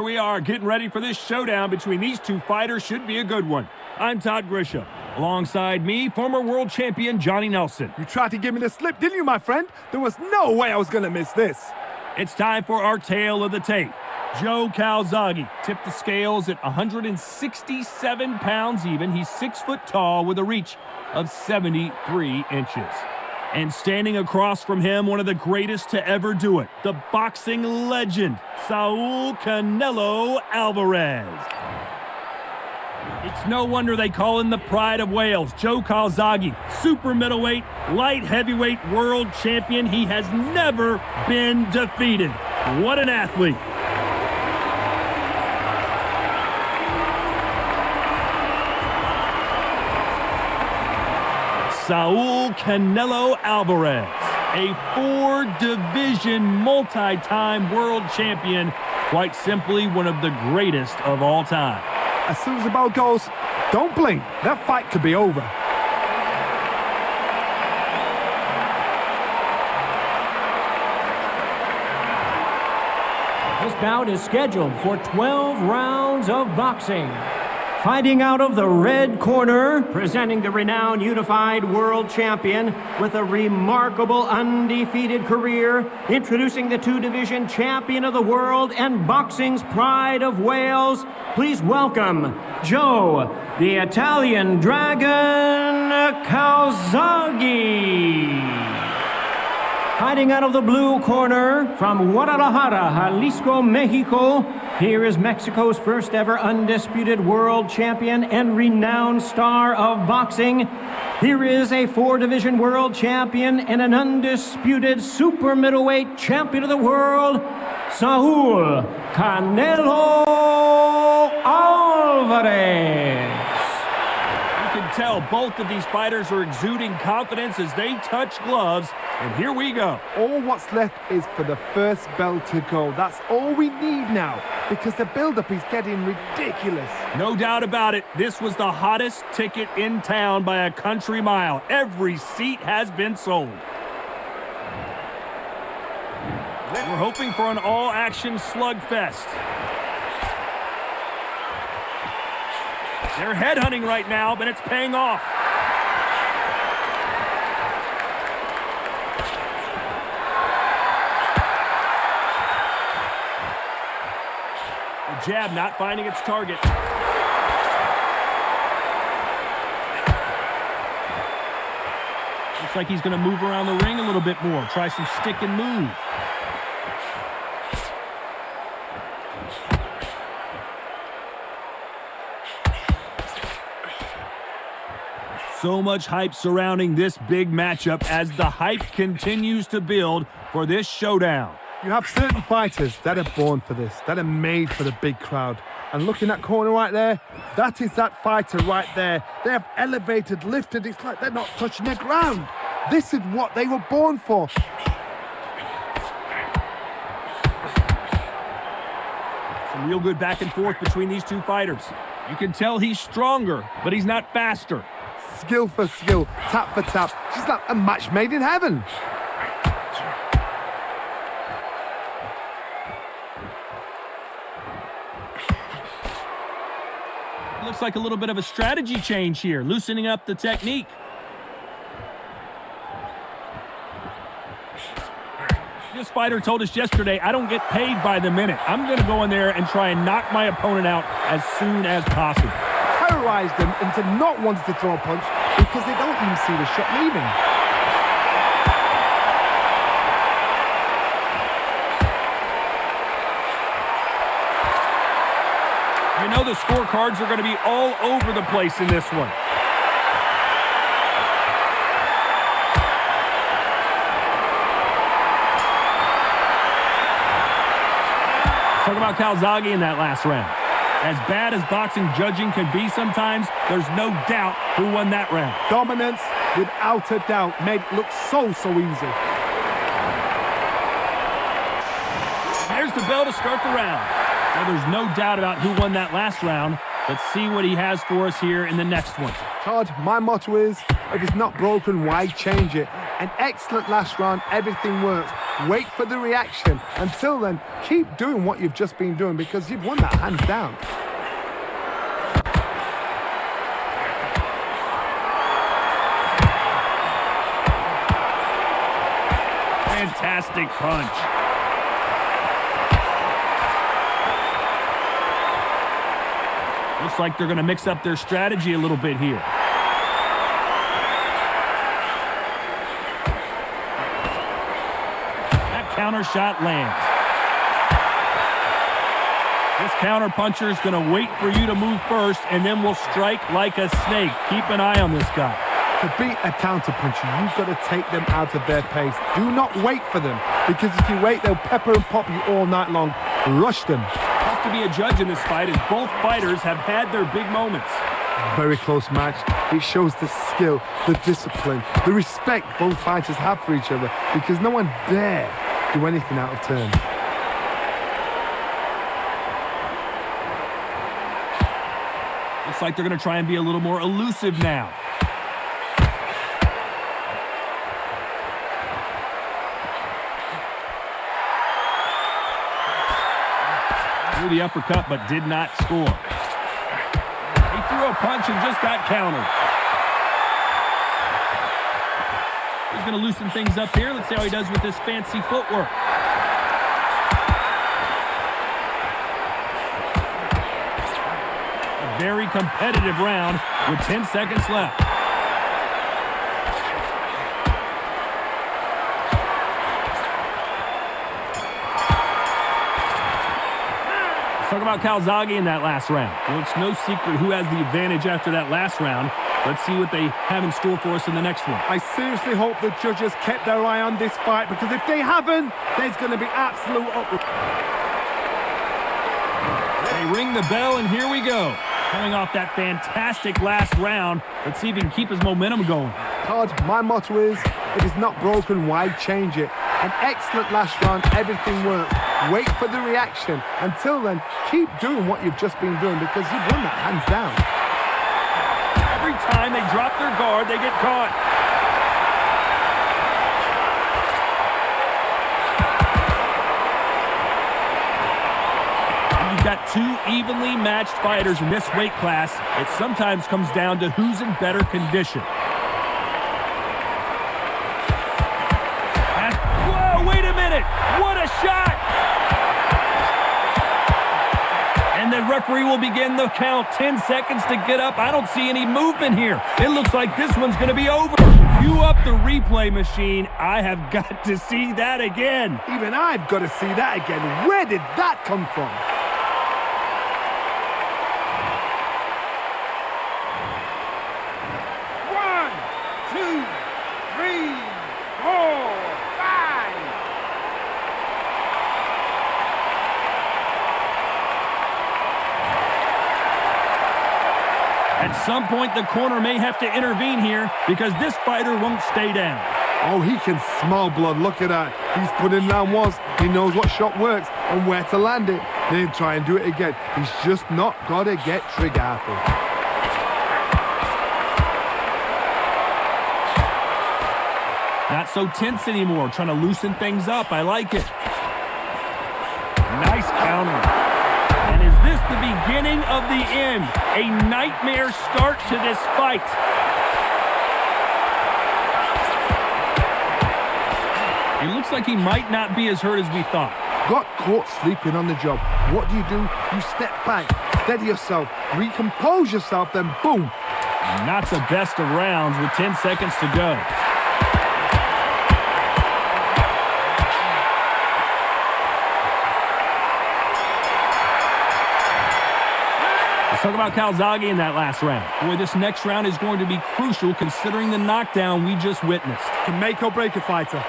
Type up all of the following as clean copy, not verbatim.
We are getting ready for this showdown between these two fighters. Should be a good one. I'm Todd Grisham. Alongside me, former world champion Johnny Nelson. You tried to give me the slip, didn't you, my friend? There was no way I was going to miss this. It's time for our tale of the tape. Joe Calzaghe tipped the scales at 167 pounds even. He's 6 foot tall with a reach of 73 inches. And standing across from him, one of the greatest to ever do it, the boxing legend, Saul Canelo Alvarez. It's no wonder they call him the pride of Wales. Joe Calzaghe, super middleweight, light heavyweight world champion. He has never been defeated. What an athlete. Saul Canelo Alvarez, a 4-division multi-time world champion, quite simply one of the greatest of all time. As soon as the bell goes, don't blink. That fight could be over. This bout is scheduled for 12 rounds of boxing. Fighting out of the red corner, presenting the renowned unified world champion with a remarkable undefeated career, introducing the 2-division champion of the world and boxing's pride of Wales, please welcome Joe, the Italian Dragon Calzaghe. Fighting out of the blue corner, from Guadalajara, Jalisco, Mexico, here is Mexico's first ever undisputed world champion and renowned star of boxing. Here is a 4-division world champion and an undisputed super middleweight champion of the world, Saul Canelo Alvarez. You can tell both of these fighters are exuding confidence as they touch gloves. And here we go. All what's left is for the first bell to go. That's all we need now, because the build-up is getting ridiculous. No doubt about it, this was the hottest ticket in town by a country mile. Every seat has been sold. We're hoping for an all-action slugfest. They're headhunting right now, but it's paying off. The jab not finding its target. Looks like he's going to move around the ring a little bit more. Try some stick and move. So much hype surrounding this big matchup as the hype continues to build for this showdown. You have certain fighters that are born for this, that are made for the big crowd. And look in that corner right there, that is that fighter right there. They have elevated, lifted, it's like they're not touching the ground. This is what they were born for. Some real good back and forth between these two fighters. You can tell he's stronger, but he's not faster. Skill for skill, tap for tap. Just like a match made in heaven. Looks like a little bit of a strategy change here, loosening up the technique. This fighter told us yesterday, I don't get paid by the minute. I'm going to go in there and try and knock my opponent out as soon as possible. Terrorize them into not wanting to throw a punch because they don't even see the shot leaving. You know the scorecards are going to be all over the place in this one. Talk about Calzaghe in that last round. As bad as boxing judging can be sometimes, there's no doubt who won that round. Dominance, without a doubt, made it look so easy. There's the bell to start the round. Well, there's no doubt about who won that last round. Let's see what he has for us here in the next one. Todd, my motto is, if it's not broken, why change it? An excellent last round, everything works. wait for the reaction. Until then, keep doing what you've just been doing because you've won that hands down. Fantastic punch. Looks like they're going to mix up their strategy a little bit here. That counter shot lands. This counter puncher is going to wait for you to move first, and then will strike like a snake. Keep an eye on this guy. To beat a counter puncher, you've got to take them out of their pace. Do not wait for them, because if you wait, they'll pepper and pop you all night long. Rush them. Tough to be a judge in this fight, as both fighters have had their big moments. Very close match. It shows the skill, the discipline, the respect both fighters have for each other, because no one dare do anything out of turn. Looks like they're going to try and be a little more elusive now. Threw the uppercut, but did not score. He threw a punch and just got countered. He's going to loosen things up here. Let's see how he does with this fancy footwork. A very competitive round with 10 seconds left. Talk about Calzaghe in that last round. Well, it's no secret who has the advantage after that last round. Let's see what they have in store for us in the next one. I seriously hope the judges kept their eye on this fight, because if they haven't, there's going to be absolute uproar. They ring the bell, and here we go. Coming off that fantastic last round, let's see if he can keep his momentum going. Todd, my motto is, if it's not broken, why change it? An excellent last round, everything worked. Wait for the reaction. Until then, keep doing what you've just been doing, because you've won that hands down. Every time they drop their guard, they get caught. You've got two evenly matched fighters in this weight class. It sometimes comes down to who's in better condition. Whoa, wait a minute! What a shot! And the referee will begin the count. 10 seconds to get up. I don't see any movement here. It looks like this one's going to be over. Cue up the replay machine. I have got to see that again. Even I've got to see that again. Where did that come from? At some point, the corner may have to intervene here, because this fighter won't stay down. Oh, he can smell blood. Look at that. He's put in round once. He knows what shot works and where to land it. Then try and do it again. He's just not got to get trigger happy. Not so tense anymore. Trying to loosen things up. I like it. Nice counter. And is this the beginning of the end? A nightmare start to this fight. It looks like he might not be as hurt as we thought. Got caught sleeping on the job. What do? You step back, steady yourself, recompose yourself, then boom. Not the best of rounds with 10 seconds to go. Let's talk about Calzaghe in that last round. Boy, this next round is going to be crucial considering the knockdown we just witnessed. Can make or break a fighter.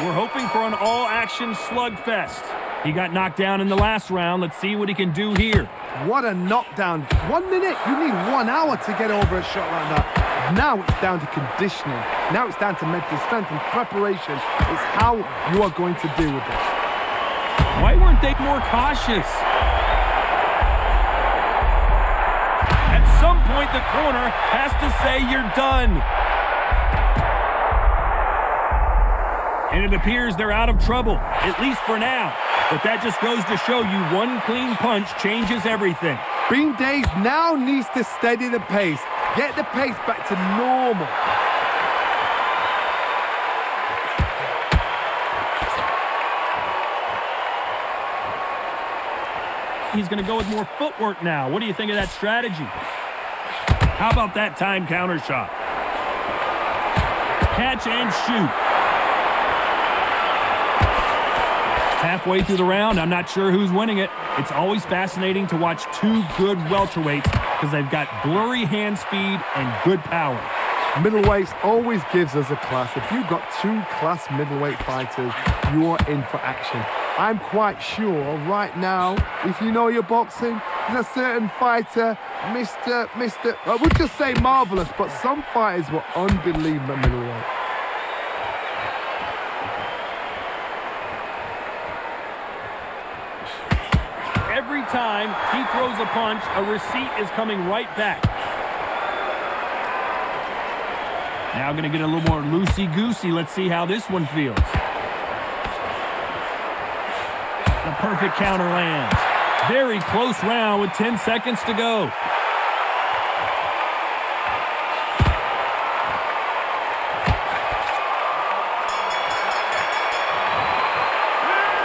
We're hoping for an all-action slugfest. He got knocked down in the last round. Let's see what he can do here. What a knockdown. 1 minute. You need 1 hour to get over a shot like that. Now it's down to conditioning. Now it's down to mental strength and preparation. It's how you are going to deal with this. Why weren't they more cautious? At some point, the corner has to say you're done. And it appears they're out of trouble, at least for now. But that just goes to show you one clean punch changes everything. Bean Days now needs to steady the pace. Get the pace back to normal. He's going to go with more footwork now. What do you think of that strategy? How about that time counter shot? Catch and shoot. Halfway through the round, I'm not sure who's winning it. It's always fascinating to watch two good welterweights because they've got blurry hand speed and good power. Middleweights always gives us a class. If you've got two class middleweight fighters, you're in for action. I'm quite sure right now, if you know your boxing, there's a certain fighter, I would just say marvelous, but some fighters were unbelievable middleweight. Every time he throws a punch, a receipt is coming right back. Now going to get a little more loosey-goosey. Let's see how this one feels. The perfect counter lands. Very close round with 10 seconds to go.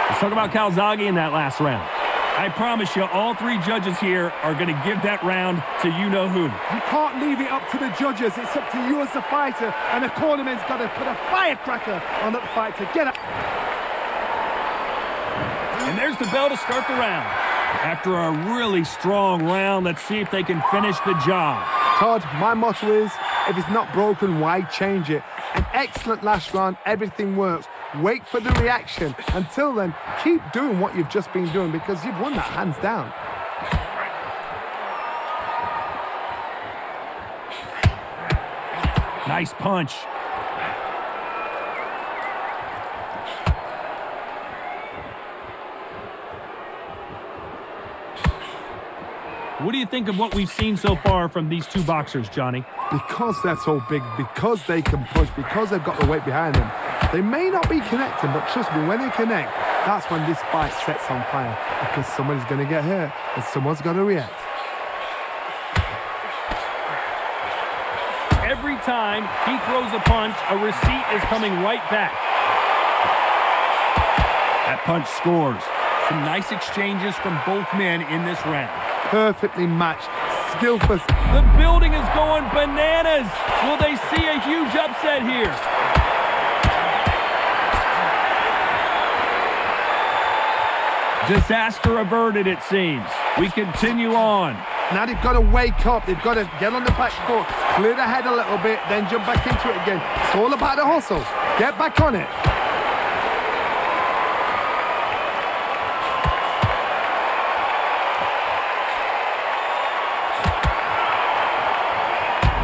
Let's talk about Calzaghe in that last round. I promise you, all three judges here are going to give that round to you-know-who. You can't leave it up to the judges. It's up to you as the fighter, and the cornerman's got to put a firecracker on that fighter. Get up. And there's the bell to start the round. After a really strong round, let's see if they can finish the job. Todd, my motto is, if it's not broken, why change it? An excellent last round, everything works. Wait for the reaction. Until then, keep doing what you've just been doing because you've won that hands down. Nice punch. What do you think of what we've seen so far from these two boxers, Johnny? Because they're so big, because they can push, because they've got the weight behind them, they may not be connecting, but trust me, when they connect, that's when this fight sets on fire. Because somebody's going to get hurt, and someone's got to react. Every time he throws a punch, a receipt is coming right back. That punch scores. Some nice exchanges from both men in this round. Perfectly matched, skillful. The building is going bananas. Will they see a huge upset here? Disaster averted, it seems. We continue on. Now they've got to wake up. They've got to get on the back foot, clear the head a little bit, then jump back into it again. It's all about the hustle. Get back on it.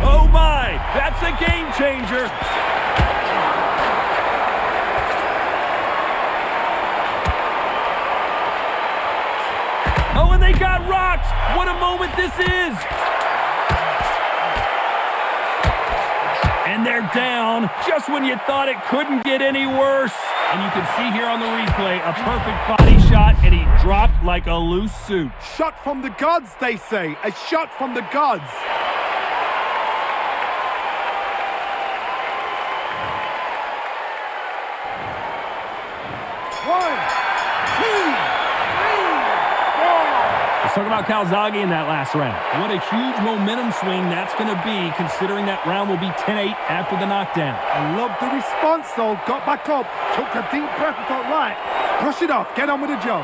Oh my, that's a game changer. Oh, and they got rocked. What a moment this is. And they're down just when you thought it couldn't get any worse. And you can see here on the replay a perfect body shot, and he dropped like a loose suit. Shot from the gods, they say. A shot from the gods. Talk about Calzaghe in that last round. What a huge momentum swing that's going to be, considering that round will be 10-8 after the knockdown. I love the response, though. Got back up, took a deep breath and thought, right, brush it off, get on with the job.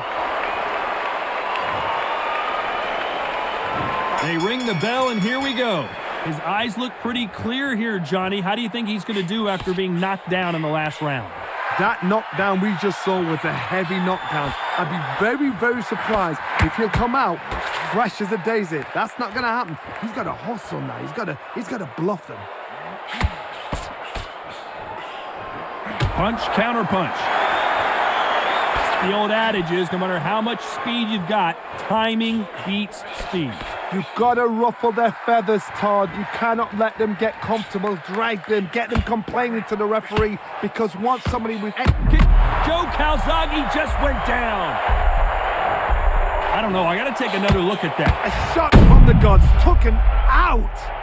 They ring the bell, and here we go. His eyes look pretty clear here, Johnny. How do you think he's going to do after being knocked down in the last round? That knockdown we just saw was a heavy knockdown. I'd be very, very surprised if he'll come out fresh as a daisy. That's not going to happen. He's got to hustle now. He's got to bluff them. Punch, counter punch. The old adage is, no matter how much speed you've got, timing beats speed. You've got to ruffle their feathers, Todd. You cannot let them get comfortable, drag them, get them complaining to the referee, because once somebody with... Joe Calzaghe just went down. I don't know. I got to take another look at that. A shot from the gods took him out.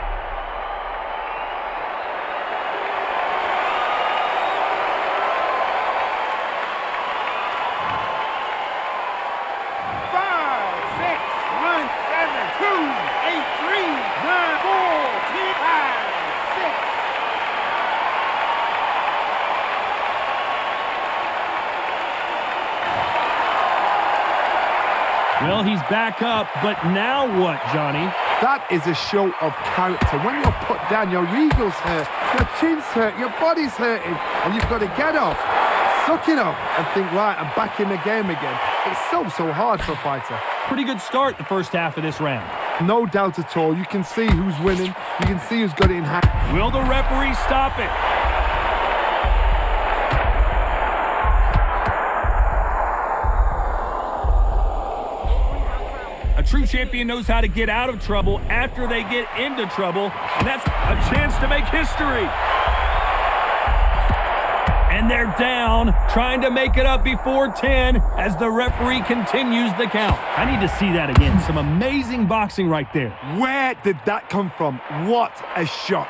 Well, he's back up, but now what, Johnny? That is a show of character. When you're put down, your ego's hurt, your chin's hurt, your body's hurting, and you've got to get up, suck it up, and think, right, I'm back in the game again. It's so hard for a fighter. Pretty good start the first half of this round. No doubt at all. You can see who's winning. You can see who's got it in hand. Will the referee stop it? A true champion knows how to get out of trouble after they get into trouble, and that's a chance to make history. And they're down, trying to make it up before 10 as the referee continues the count. I need to see that again. Some amazing boxing right there. Where did that come from? What a shot.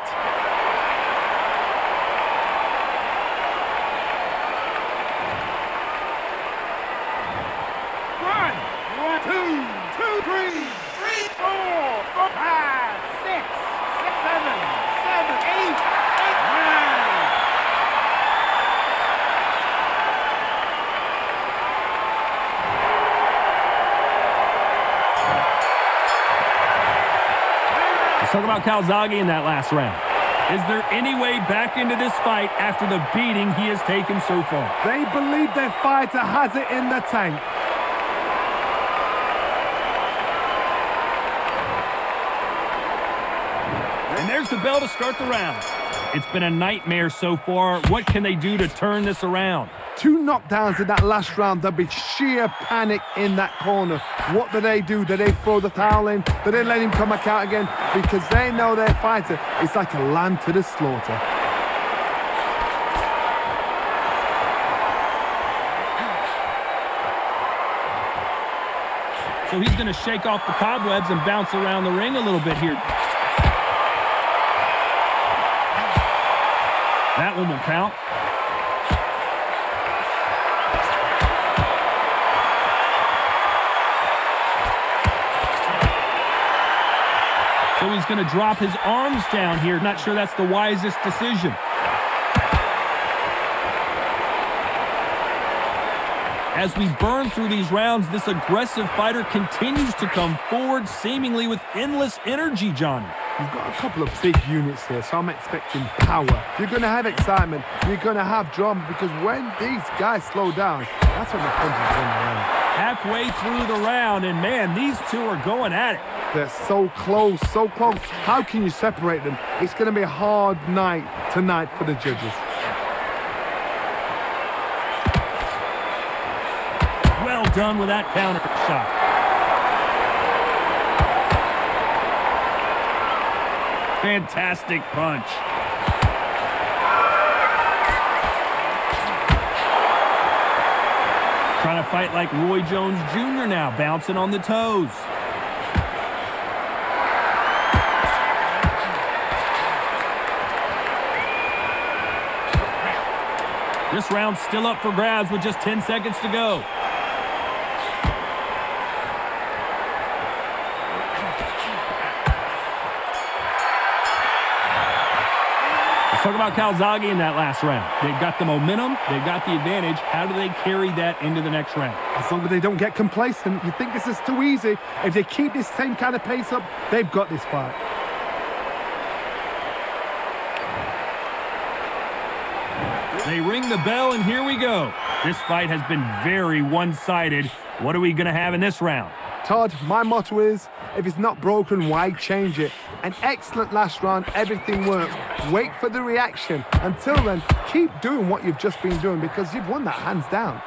Let's talk about Calzaghe in that last round. Is there any way back into this fight after the beating he has taken so far? They believe their fighter has it in the tank. And there's the bell to start the round. It's been a nightmare so far. What can they do to turn this around? 2 knockdowns in that last round. There'll be sheer panic in that corner. What do? Do they throw the towel in? Do they let him come back out again? Because they know their fighter is like a lamb to the slaughter. So he's going to shake off the cobwebs and bounce around the ring a little bit here. That one will count. So he's going to drop his arms down here. Not sure that's the wisest decision. As we burn through these rounds, this aggressive fighter continues to come forward, seemingly with endless energy, Johnny. You've got a couple of big units here, so I'm expecting power. You're going to have excitement. You're going to have drama, because when these guys slow down, that's when the punches run around. Halfway through the round, and man, these two are going at it. They're so close, so close. How can you separate them? It's going to be a hard night tonight for the judges. Well done with that counter shot. Fantastic punch. Trying to fight like Roy Jones Jr. now, bouncing on the toes. This round's still up for grabs with just 10 seconds to go. Let's talk about Calzaghe in that last round. They've got the momentum. They've got the advantage. How do they carry that into the next round? As long as they don't get complacent. You think this is too easy. If they keep this same kind of pace up, they've got this fight. They ring the bell, and here we go. This fight has been very one-sided. What are we going to have in this round? Todd, my motto is, if it's not broken, why change it? An excellent last round, everything works. Wait for the reaction. Until then, keep doing what you've just been doing, because you've won that hands down.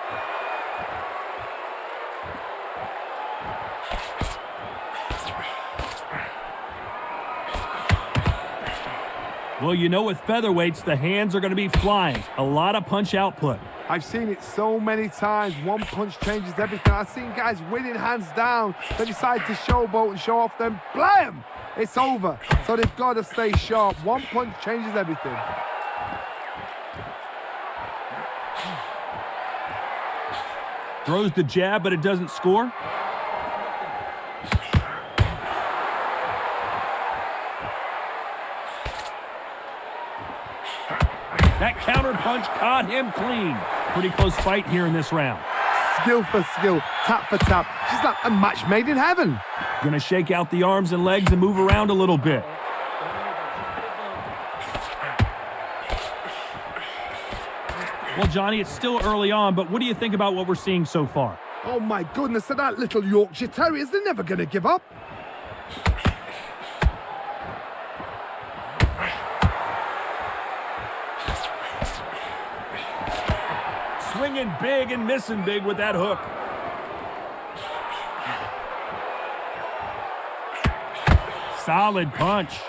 Well, you know, with featherweights, the hands are going to be flying. A lot of punch output. I've seen it so many times. One punch changes everything. I've seen guys winning hands down. They decide to showboat and show off, then blam! It's over. So they've got to stay sharp. One punch changes everything. Throws the jab, but it doesn't score. That counter punch caught him clean. Pretty close fight here in this round. Skill for skill, tap for tap. She's like a match made in heaven. Gonna shake out the arms and legs and move around a little bit. Well, Johnny, it's still early on, but what do you think about what we're seeing so far? Oh my goodness, that little Yorkshire Terriers, they're never gonna give up. Swinging big and missing big with that hook. Solid punch.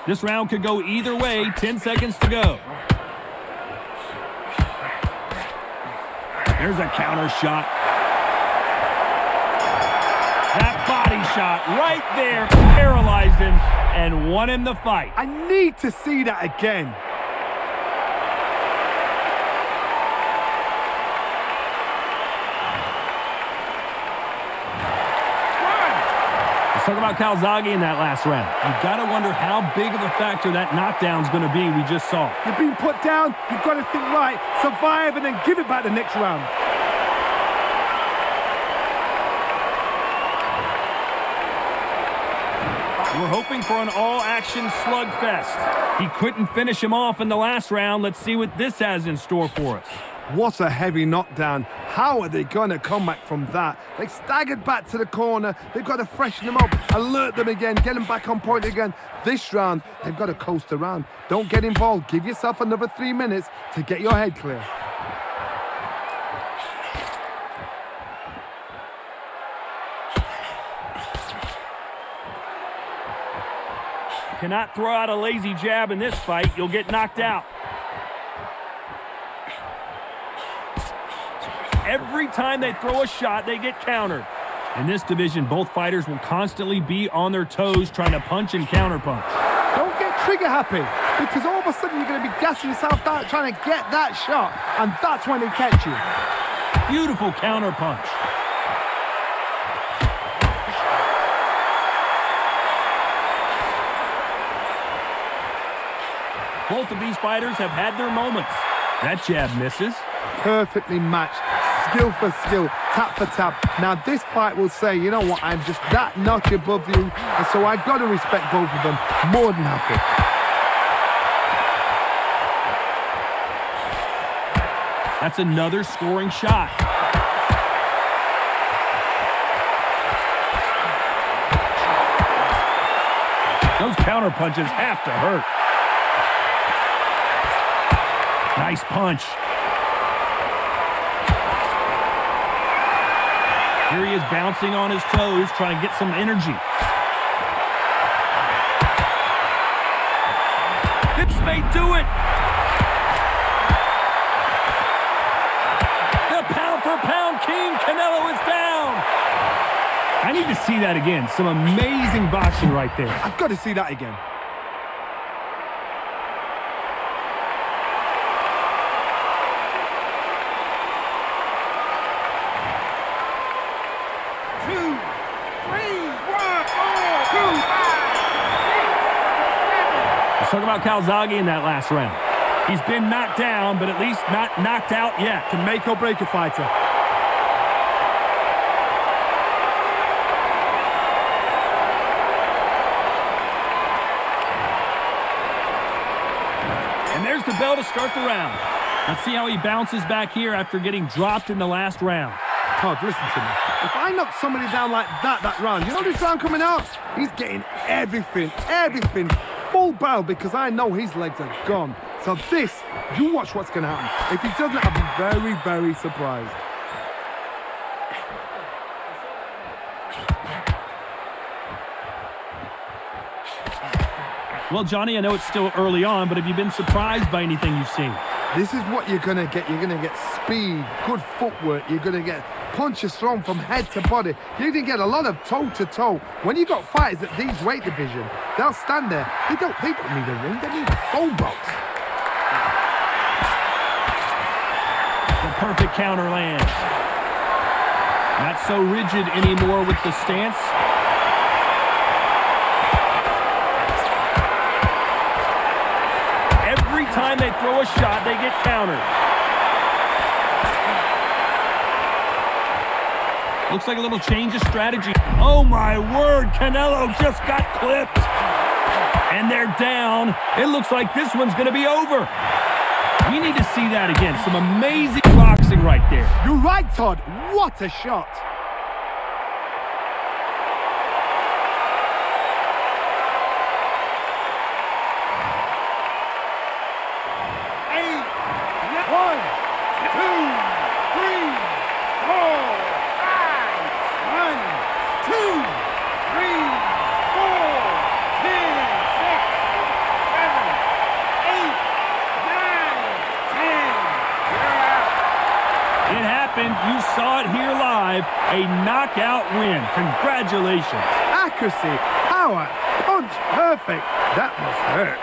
This round could go either way. 10 seconds to go. There's a counter shot. That body shot right there paralyzed him and won him the fight. I need to see that again. Let's talk about Calzaghe in that last round. You've got to wonder how big of a factor that knockdown's going to be we just saw. You've been put down, you've got to think right, survive and then give it back the next round. We're hoping for an all-action slugfest. He couldn't finish him off in the last round. Let's see what this has in store for us. What a heavy knockdown. How are they going to come back from that? They staggered back to the corner. They've got to freshen them up, alert them again, get them back on point again. This round, they've got to coast around. Don't get involved. Give yourself another 3 minutes to get your head clear. Cannot throw out a lazy jab in this fight. You'll get knocked out. Every time they throw a shot, they get countered. In this division, both fighters will constantly be on their toes trying to punch and counterpunch. Don't get trigger happy, because all of a sudden you're going to be gassing yourself out trying to get that shot, and that's when they catch you. Beautiful counterpunch. Both of these fighters have had their moments. That jab misses. Perfectly matched. Skill for skill, tap for tap. Now this fight will say, you know what, I'm just that notch above you, and so I've got to respect both of them. More than happy. That's another scoring shot. Those counter punches have to hurt. Nice punch. Here he is bouncing on his toes, trying to get some energy. This may do it. The pound-for-pound king, Canelo, is down. I need to see that again. Some amazing boxing right there. I've got to see that again. Talk about Calzaghe in that last round. He's been knocked down, but at least not knocked out yet. Can make or break a fighter. And there's the bell to start the round. Let's see how he bounces back here after getting dropped in the last round. Todd, listen to me. If I knock somebody down like that round, you know this round coming out? He's getting everything, full barrel, because I know his legs are gone. So this, you watch what's going to happen. If he doesn't, I'll be very, very surprised. Well, Johnny, I know it's still early on, but have you been surprised by anything you've seen? This is what you're going to get. You're going to get speed, good footwork. You're going to get punches thrown from head to body. You're going to get a lot of toe-to-toe. When you got fighters at these weight division, they'll stand there. They don't need a ring. They need a phone box. The perfect counter lands. Not so rigid anymore with the stance. Every time they throw a shot, they get countered. Looks like a little change of strategy. Oh my word, Canelo just got clipped. And they're down. It looks like this one's going to be over. We need to see that again. Some amazing boxing right there. You're right, Todd. What a shot. You saw it here live, a knockout win. Congratulations. Accuracy, power, punch, perfect. That must hurt.